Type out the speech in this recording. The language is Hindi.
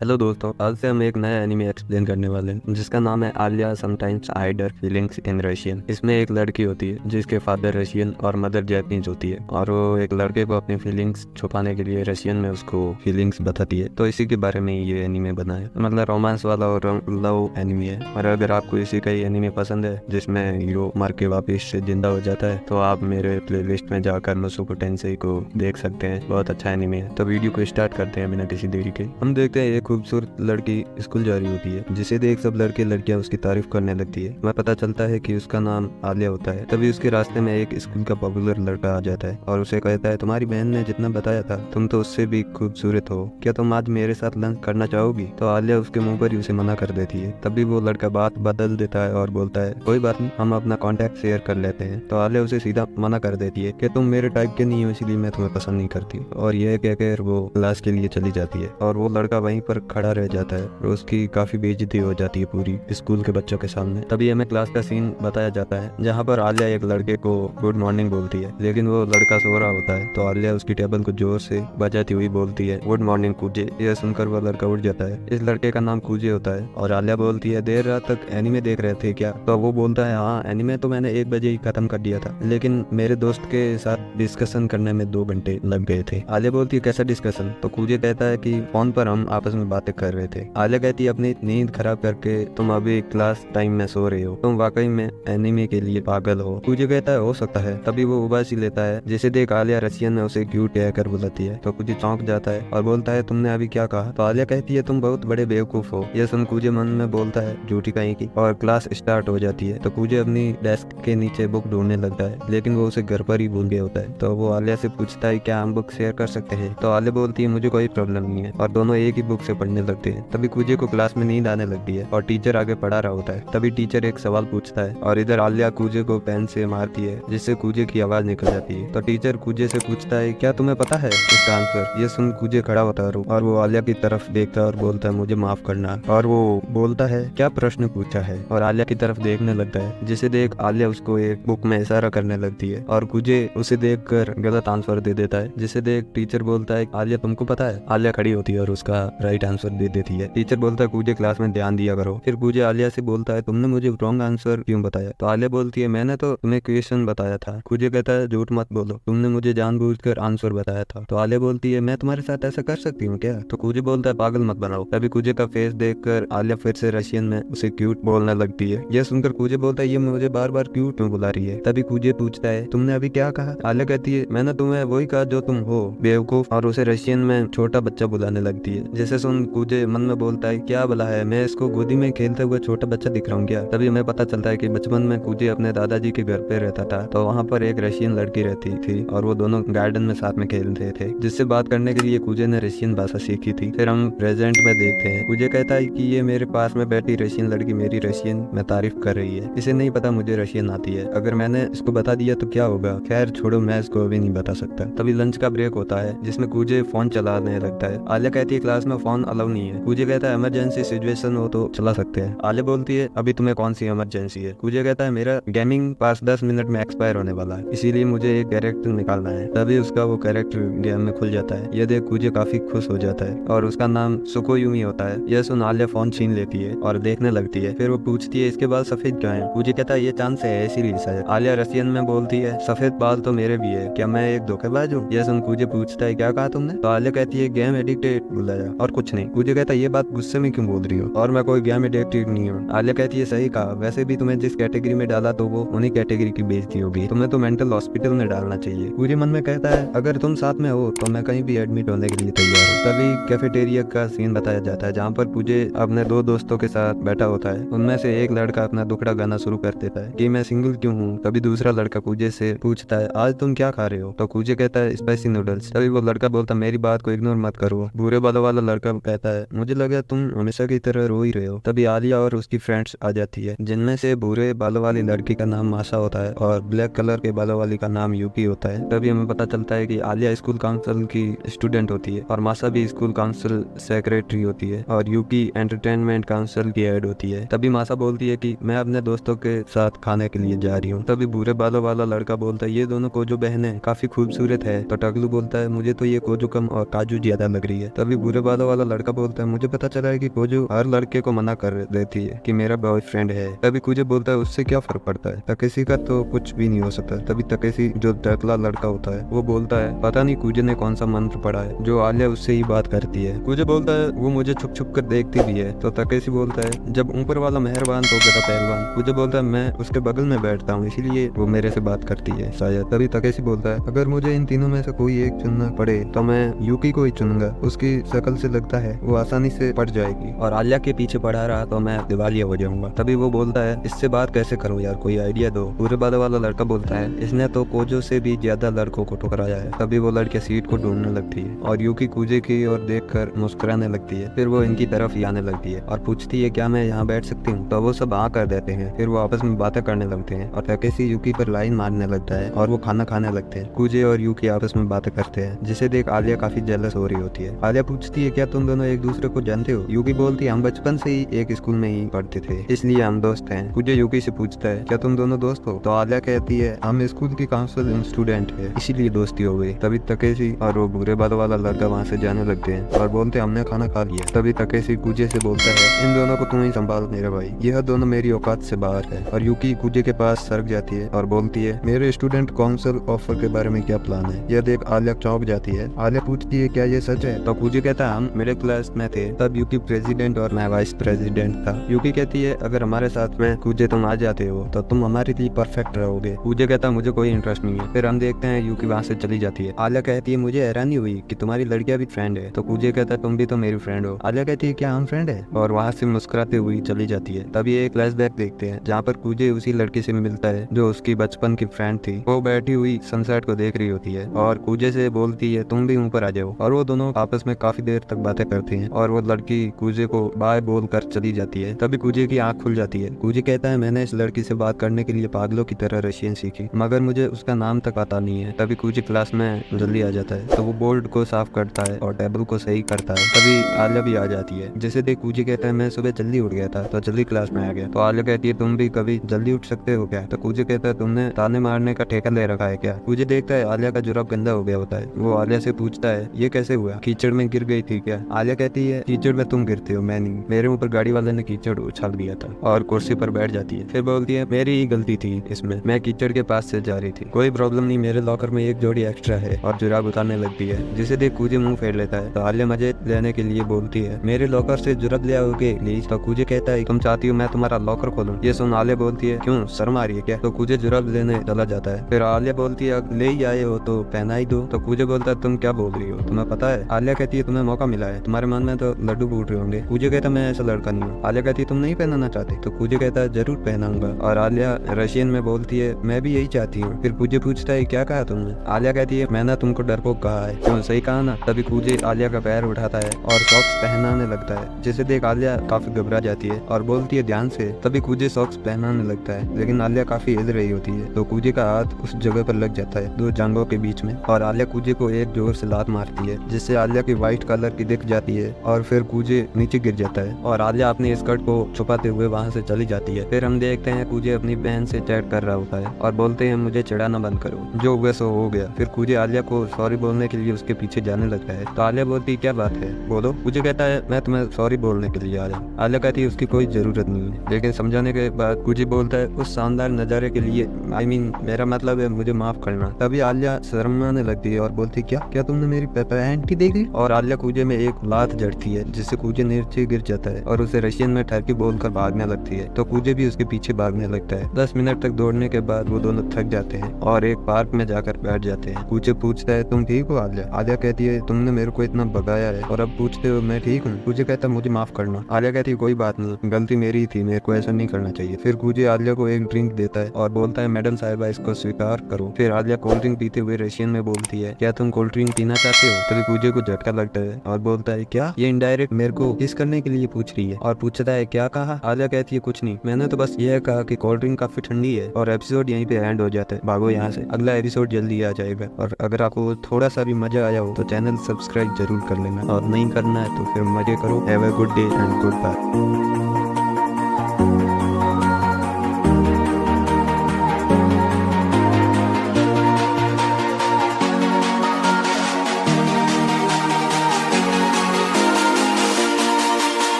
हेलो दोस्तों, आज से हम एक नया एनिमे एक्सप्लेन करने वाले हैं जिसका नाम है Alia sometimes hide her feelings in Russian. इसमें एक लड़की होती है जिसके फादर रशियन और मदर जैपनीज होती है और वो एक लड़के को अपनी फीलिंग्स छुपाने के लिए रशियन में उसको फीलिंग्स बताती है। तो इसी के बारे में ये एनिमे बना है, मतलब रोमांस वाला और लव एनिमे है। और अगर आपको इसी का ही एनिमे पसंद है जिसमें हीरो मर के वापिस से जिंदा हो जाता है तो आप मेरे प्लेलिस्ट में जाकर नोसुको टेंसेई को देख सकते हैं। बहुत अच्छा एनिमे है। तो वीडियो को स्टार्ट करते हैं बिना किसी देरी के। हम देखते हैं एक खूबसूरत लड़की स्कूल जा रही होती है जिसे देख सब लड़के लड़कियां उसकी तारीफ करने लगती है। हमें पता चलता है कि उसका नाम आलिया होता है। तभी उसके रास्ते में एक स्कूल का पॉपुलर लड़का आ जाता है और उसे कहता है, तुम्हारी बहन ने जितना बताया था तुम तो उससे भी खूबसूरत हो, क्या तुम आज मेरे साथ लंच करना चाहोगी? तो आलिया उसके मुंह पर ही उसे मना कर देती है। तभी वो लड़का बात बदल देता है और बोलता है, कोई बात नहीं, हम अपना कॉन्टेक्ट शेयर कर लेते हैं। तो आलिया उसे सीधा मना कर देती है कि तुम मेरे टाइप के नहीं हो, इसलिए मैं तुम्हें पसंद नहीं करती। और यह कहकर वो क्लास के लिए चली जाती है और वो लड़का वहीं पर खड़ा रह जाता है और उसकी काफी बेइज्जती हो जाती है पूरी स्कूल के बच्चों के सामने। तभी हमें क्लास का सीन बताया जाता है जहाँ पर आलिया एक लड़के को गुड मॉर्निंग बोलती है, लेकिन वो लड़का सो रहा होता है। तो आलिया उसकी टेबल को जोर से बजाती हुई बोलती है, गुड मॉर्निंग कूजे। यह सुनकर वो लड़का उठ जाता है। इस लड़के का नाम कूजे होता है। और आलिया बोलती है, देर रात तक एनिमे देख रहे थे क्या? तो वो बोलता है, हाँ, एनिमे तो मैंने 1 बजे ही खत्म कर दिया था, लेकिन मेरे दोस्त के साथ डिस्कशन करने में 2 घंटे लग गए थे। आलिया बोलती है, कैसा डिस्कशन? तो कूजे कहता है कि फोन पर हम आपस में बातें कर रहे थे। आलिया कहती है, अपनी नींद खराब करके तुम अभी क्लास टाइम में सो रहे हो, तुम वाकई में एनिमे के लिए पागल हो। कूजे कहता है, हो सकता है। तभी वो उबासी लेता है, जिसे देख आलिया रशियन में उसे क्यूट कहकर बुलाती है। तो कूजे चौंक जाता है और बोलता है, तुमने अभी क्या कहा? तो आलिया कहती है, तुम बहुत बड़े बेवकूफ हो। यह सुन कूजे मन में बोलता है, झूठी कहीं की। और क्लास स्टार्ट हो जाती है। तो कूजे अपनी डेस्क के नीचे बुक ढूंढने लगता है, लेकिन वो उसे घर पर ही भूल गया होता है। तो वो आलिया से पूछता है, क्या हम बुक शेयर कर सकते हैं? तो आलिया बोलती है, मुझे कोई प्रॉब्लम नहीं है। और दोनों एक ही बुक से पढ़ने लगते हैं। तभी कूजे को क्लास में नींद आने लगती है और टीचर आगे पढ़ा रहा होता है। तभी टीचर एक सवाल पूछता है और इधर आलिया कूजे को पेन से मारती है, जिससे कूजे की आवाज निकल जाती है। तो टीचर कूजे से पूछता है, क्या तुम्हें पता है इसका आंसर? ये सुन कूजे खड़ा होता है और वो आलिया की तरफ देखता है और बोलता है, मुझे माफ करना। और वो बोलता है, क्या प्रश्न पूछा है? और आलिया की तरफ देखने लगता है, जिसे देख आलिया उसको एक बुक में इशारा करने लगती है और कूजे उसे देखकर गलत आंसर दे देता है, जिसे देख टीचर बोलता है, आलिया तुमको पता है? आलिया खड़ी होती है और उसका राइट आंसर दे देती है। टीचर बोलता है, कूजे क्लास में ध्यान दिया करो। फिर कूजे आलिया से बोलता है, तुमने मुझे रॉन्ग आंसर क्यों बताया? तो आलिया बोलती है, मैंने तो तुम्हें क्वेश्चन बताया था। कूजे कहता है, झूठ मत बोलो, तुमने मुझे जानबूझकर आंसर बताया था। तो आलिया बोलती है, मैं तुम्हारे साथ ऐसा कर सकती हूँ क्या? तो कूजे बोलता है, पागल मत बनाओ। तभी कूजे का फेस देखकर आलिया फिर से रशियन में उसे क्यूट बोलने लगती है। यह सुनकर कूजे बोलता है, ये मुझे बार बार क्यूट क्यों बुला रही है? तभी कूजे पूछता है, तुमने अभी क्या कहा? आलिया कहती है, मैंने तुम्हें वही कहा जो तुम हो, बेवकूफ। और उसे रशियन में छोटा बच्चा बुलाने लगती है, जिसे सुन कूजे मन में बोलता है, क्या भला है, मैं इसको गोदी में खेलते हुए छोटा बच्चा दिख रहा हूँ क्या? तभी हमें पता चलता है कि बचपन में कूजे अपने दादाजी के घर पे रहता था। तो वहाँ पर एक रशियन लड़की रहती थी और वो दोनों गार्डन में साथ में खेलते थे, जिससे बात करने के लिए कूजे ने रशियन भाषा सीखी थी। फिर हम प्रेजेंट में देखते हैं, कूजे कहता है कि ये मेरे पास में बैठी रशियन लड़की मेरी रशियन में तारीफ कर रही है। इसे नहीं पता मुझे रशियन आती है, अगर मैंने इसको बता दिया तो क्या होगा? खैर छोड़ो, मैं इसको अभी नहीं बता सकता। तभी लंच का ब्रेक होता है जिसमें कूजे फोन चलाने लगता है। आलिया कहती है, क्लास में फोन अलाउ नहीं है। कूजे कहता है, इमरजेंसी सिचुएशन हो तो चला सकते हैं। आलिया बोलती है, अभी तुम्हें कौन सी इमरजेंसी है? कूजे कहता है, मेरा गेमिंग पास 10 मिनट में एक्सपायर होने वाला है, इसीलिए मुझे एक कैरेक्टर निकालना है। तभी उसका वो कैरेक्टर गेम में खुल जाता है। यह देख कूजे काफी खुश हो जाता है और उसका नाम सुकोयुमी होता है। यह सुन आलिया फोन छीन लेती है और देखने लगती है। फिर वो पूछती है, इसके बाल सफेद क्यों है? कूजे कहता है, ये चांद से है इसीलिए शायद। आलिया रशियन में बोलती है, सफेद बाल तो मेरे भी है, क्या मैं एक धोखेबाज हूँ? यह सुन कूजे पूछता है, क्या कहा तुमने? तो आलिया कहती है, गेम एडिक्टेड बुलाया और कुछ नहीं। कूजे कहता है, ये बात गुस्से में क्यों बोल रही हो? और मैं कोई गेम एडिक्टेड नहीं हूँ। आलिया कहती है, सही कहा, वैसे भी तुम्हें जिस कैटेगरी में डाला तो वो उन्हीं कैटेगरी की बेइज्जती होगी, तुम्हें तो मेंटल हॉस्पिटल में डालना चाहिए। कूजे मन में कहता है, अगर तुम साथ में हो तो मैं कहीं भी एडमिट होने के लिए तैयार हूँ। तभी कैफेटेरिया का सीन बताया जाता है जहाँ पर कूजे अपने 2 दोस्तों के साथ बैठा होता है। उनमें से एक लड़का अपना दुखड़ा गाना शुरू कर देता है कि मैं सिंगल क्यों हूँ। तभी दूसरा लड़का कूजे से पूछता है, आज तुम क्या खा रहे हो? तो कूजे कहता है, स्पाइसी नूडल्स। तभी वो लड़का बोलता, मेरी बात को इग्नोर मत करो। भूरे बालों वाला लड़का कहता है, मुझे लगा तुम हमेशा की तरह रो ही रहे हो। तभी आलिया और उसकी फ्रेंड्स आ जाती है, जिनमें से भूरे बालों वाली लड़की का नाम मासा होता है और ब्लैक कलर के बालों वाली का नाम यूकी होता है। तभी हमें पता चलता है कि आलिया स्कूल काउंसिल की स्टूडेंट होती है और मासा भी स्कूल काउंसिल सेक्रेटरी होती है और यूकी एंटरटेनमेंट काउंसिल की हेड होती है। तभी मासा बोलती है कि मैं अपने दोस्तों के साथ खाने के लिए जा रही हूँ। तभी भूरे बालों वाला लड़का बोलता है, ये दोनों कोजो बहनें काफी खूबसूरत है। तो टकलू बोलता है, मुझे तो ये कोजो कम और काजू ज्यादा लग रही है। तभी भूरे बालों वाला लड़का बोलता है मुझे पता चला है कि कोजो हर लड़के को मना कर देती है कि मेरा बॉयफ्रेंड है। तभी कुजे बोलता है उससे क्या फर्क पड़ता है, तकेशी का तो कुछ भी नहीं हो सकता। तभी तकेशी जो टकला लड़का होता है वो बोलता है पता नहीं कुजे ने कौन सा मंत्र पढ़ा है जो आलिया उससे ही बात करती है। कुजे बोलता है वो मुझे छुप छुप कर देखती भी है। तो तकेशी बोलता है जब ऊपर वाला मेहरबान तो गधा पहलवान। कुजे बोलता है मैं उसके बगल में बैठता हूँ इसीलिए वो मेरे से बात करती है शायद। तभी तकेशी बोलता है अगर मुझे इन तीनों में से कोई एक चुनना पड़े तो मैं यूकी को ही चुनूंगा, उसकी शक्ल से लगता है वो आसानी से पड़ जाएगी और आलिया के पीछे पड़ा रहा तो मैं दिवालिया हो जाऊंगा। तभी वो बोलता है इससे बात कैसे करूं यार, कोई आइडिया दो। पूरे बादल वाला लड़का बोलता है इसने तो कोजो से भी ज्यादा लड़कों को ठुकराया है। तभी वो लड़की सीट को ढूंढने लगती है और यूकी कुजे की ओर देखकर मुस्कुराने लगती है। फिर वो इनकी तरफ ही आने लगती है और पूछती है क्या मैं यहाँ बैठ सकती हूँ। तो वो सब हाँ कर देते हैं। फिर वो आपस में बातें करने लगते हैं और तकेशी यूकी पर लाइन मारने लगता है और वो खाना खाने लगते हैं। कुजे और यूकी आपस में बातें करते हैं जिसे देख आलिया काफी जेलस हो रही होती है। आलिया पूछती है क्या तुम दोनों एक दूसरे को जानते हो। यूकी बोलती है हम बचपन से ही एक स्कूल में ही पढ़ते थे इसलिए हम दोस्त हैं। कुजे यूकी से पूछता है क्या तुम दोनों दोस्त हो। तो आलिया कहती है हम स्कूल की काउंसिल स्टूडेंट है इसीलिए दोस्ती हो गई। तभी तकेशी और वो बुरे बाल वाला लड़का वहाँ से जाने लगते हैं और बोलते हमने खाना खा लिया। तभी तकेशी कुजे से बोलता है इन दोनों को तुम ही संभाल मेरा भाई, यह दोनों मेरी औकात से बाहर है। और यूकी कुजे के पास सरक जाती है और बोलती है मेरे स्टूडेंट काउंसिल ऑफर के बारे में क्या प्लान है। यह देख आलिया चौंक जाती है। आलिया पूछती है क्या ये सच है। तो कुजे कहता है हम मिडिल क्लास में थे तब यूकी प्रेसिडेंट और मैं वाइस प्रेसिडेंट था। यूकी कहती है अगर हमारे साथ में कुजे तुम आ जाते हो तो तुम हमारे लिए परफेक्ट रहोगे। कुजे कहता है मुझे कोई इंटरेस्ट नहीं है। फिर हम देखते हैं यूकी वहाँ से चली जाती है। आलिया कहती है मुझे हैरानी हुई कि तुम्हारी लड़कियां भी फ्रेंड है। तो कुजे कहता है तुम भी तो मेरी फ्रेंड हो। आलिया कहती है क्या हम फ्रेंड है और वहाँ से मुस्कुराते हुई चली जाती है। तभी एक फ्लैशबैक देखते हैं जहाँ पर कुजे उसी लड़की से मिलता है जो उसकी बचपन की फ्रेंड थी। वो बैठी हुई सनसेट को देख रही होती है और कुजे से बोलती है तुम भी ऊपर आ जाओ। और वो दोनों आपस में काफी देर तक बातें करते हैं और वो लड़की कुजे को बाय बोल कर चली जाती है। तभी कुजे की आंख खुल जाती है। कुजे कहता है मैंने इस लड़की से बात करने के लिए पागलों की तरह रशियन सीखी मगर मुझे उसका नाम तक पता नहीं है। तभी कुजे क्लास में जल्दी आ जाता है तो वो बोर्ड को साफ करता है और टेबल को सही करता है। तभी आलिया भी आ जाती है जिसे देख कुजे कहता है मैं सुबह जल्दी उठ गया था तो जल्दी क्लास में आ गया। तो आलिया कहती है तुम भी कभी जल्दी उठ सकते हो क्या। तो कुजे कहता है तुमने ताने मारने का ठेका ले रखा है क्या। कुजे देखता है आलिया का जुराब गंदा हो गया होता है। वो आलिया से पूछता है ये कैसे हुआ, कीचड़ में गिर गई थी क्या। आलिया कहती है कीचड़ में तुम गिरते हो मैं नहीं, मेरे ऊपर गाड़ी वाले ने कीचड़ उछाल दिया था। और कुर्सी पर बैठ जाती है। फिर बोलती है मेरी ही गलती थी इसमें, मैं कीचड़ के पास से जा रही थी, कोई प्रॉब्लम नहीं, मेरे लॉकर में एक जोड़ी एक्स्ट्रा है। और जुराब उतारने लगती है जिसे देख कुजे मुंह फेर लेता है। तो आलिया मजे लेने के लिए बोलती है मेरे लॉकर से जुराब ले आओगे प्लीज। तो कुजे कहता है तुम चाहती हो मैं तुम्हारा लॉकर खोलूं। ये सुन आलिया बोलती है क्यों शर्म आ रही है क्या। तो कुजे जुराब लेने चला जाता है। फिर आलिया बोलती है ले ही आए हो तो पहना ही दो। तो कुजे बोलता है तुम क्या बोल रही हो, तुम्हें पता है। आलिया कहती है तुम्हें मौका मिला है, तुम्हारे मन में तो लड्डू फूट रहे होंगे। कुजे कहता है मैं ऐसा लड़का नहीं हूँ। आलिया कहती है तुम नहीं पहनाना चाहते। तो कुजे कहता है जरूर पहनाऊंगा। और आलिया रशियन में बोलती है मैं भी यही चाहती हूँ। फिर कुजे पूछता है क्या कहा तुमने। आलिया कहती है मैंने तुमको डरपोक कहा है। क्यों सही कहा ना। तभी कुजे आलिया का पैर उठाता है और सॉक्स पहनाने लगता है जिसे देख आलिया काफी घबरा जाती है और बोलती है ध्यान से। तभी कुजे सॉक्स पहनाने लगता है लेकिन आलिया काफी हिल रही होती है तो कुजे का हाथ उस जगह पर लग जाता है दो जांघों के बीच में और आलिया कुजे को एक जोर से लात मारती है जिससे आलिया की व्हाइट कलर की दिख जाती है और फिर कुजे नीचे गिर जाता है और आलिया अपनी स्कर्ट को छुपाते हुए वहाँ से चली जाती है। फिर हम देखते हैं कुजे अपनी बहन से चैट कर रहा होता है और बोलते हैं मुझे चिढ़ाना बंद करो, जो हुआ सो हो गया। फिर कुजे आलिया को सॉरी बोलने के लिए उसके पीछे जाने लगता है तो आलिया बोलती है क्या बात है बोलो। कुजे कहता है मैं तुम्हें सॉरी बोलने के लिए आ रहा हूँ। आलिया कहती है उसकी कोई जरूरत नहीं है। लेकिन समझाने के बाद कुजे बोलता है उस शानदार नजारे के लिए मेरा मतलब है मुझे माफ करना। तभी आलिया शर्माने लगती है और बोलती क्या तुमने मेरी पैंटी देख ली। और आलिया कुजे में एक लात जड़ती है जिससे कुजे नीचे गिर जाता है और उसे रशियन में ठरकी बोलकर भागने लगती है तो कुजे भी उसके पीछे भागने लगता है। 10 मिनट तक दौड़ने के बाद वो दोनों थक जाते हैं और एक पार्क में जाकर बैठ जाते हैं। कुजे पूछता है तुम ठीक हो आलिया। आलिया कहती है तुमने मेरे को इतना भगाया है और अब पूछते हो मैं ठीक हूँ। कुजे कहता है मुझे माफ करना। आलिया कहती है कोई बात नहीं, गलती मेरी ही थी, मेरे को ऐसा नहीं करना चाहिए। फिर कुजे आलिया को एक ड्रिंक देता है और बोलता है मैडम साहिबा इसको स्वीकार करो। फिर आलिया कोल्ड ड्रिंक पीते हुए रशियन में बोलती है क्या तुम कोल्ड ड्रिंक पीना चाहते हो। तभी कुजे को झटका लगता है और बोलता है क्या ये इनडायरेक्ट मेरे को किस करने के लिए पूछ रही है। और पूछता है क्या कहा। आलिया कहती है कुछ नहीं, मैंने तो बस यह कहा कि कोल्ड ड्रिंक काफी ठंडी है। और एपिसोड यहीं पे एंड हो जाता है। भागो यहाँ से, अगला एपिसोड जल्दी आ जाएगा। और अगर आपको थोड़ा सा भी मजा आया हो तो चैनल सब्सक्राइब जरूर कर लेना और नहीं करना है तो फिर मजे करो। Have a good day and good bye.